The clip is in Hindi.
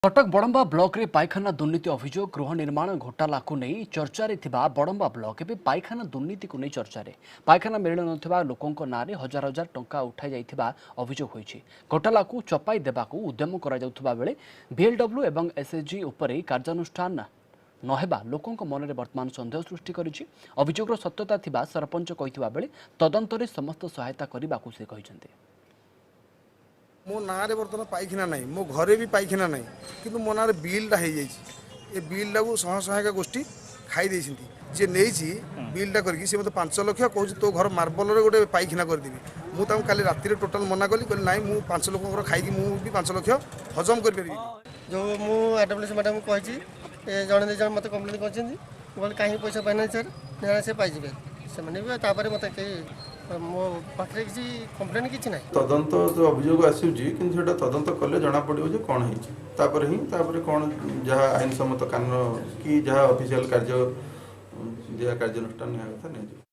कटक बड़म्बा ब्लॉक रे पायखाना दुर्नीति अभियोग गृह निर्माण घोटाला को नहीं चर्चा रे थिबा बड़म्बा ब्लॉक एवं पायखाना दुर्नीति को नहीं चर्चा रे पायखाना मिल नथिबा लोकंक नारे हजार हजार टंका उठाई जाइथिबा अभियोग होईछि। घोटाला को चपाई देबाकू उद्यम करा जाउथबा बेले बीएलडब्ल्यू एवं एसएचजी उपरे कार्यानुष्ठान नहेबा लोकंक मनरे वर्तमान संदेह सृष्टि करिछि। अभियोगର सत्यता थिबा सरपंच कहिथिबा बेले तदंतरे समस्त सहायता करिबाकू से कहिसंते। मो ना बर्तमान पाइखाना ना मो घरे भी पाइखाना ना कि मो ना बिलटा हो जाए बिलटा को सहायक गोष्ठी खाई जी नहीं बिलटा करके सी मतलब 5 लाख कह तो घर मार्बल गोटे पाइखाना करदेवी मुझे काली राति टोटाल मना कली ना मुझे 5 लोक खाई मुझे 5 लाख हजम कर जो मुझे मैडम कही जड़े दुई जन मत कम्प्लेन कर कहीं पैसा पाइना सर से पाइबे से मत मो पाखे किसी कम्प्लेन किसी ना तदंत जो अभियोग आसूँ तदंत कले जना पड़ो कौन है कौन जहाँ आईन सम्मत कानून कि जहाँ ऑफिशियल कार्य जहाँ कार्यानुष्ठान निया कथा नहीं।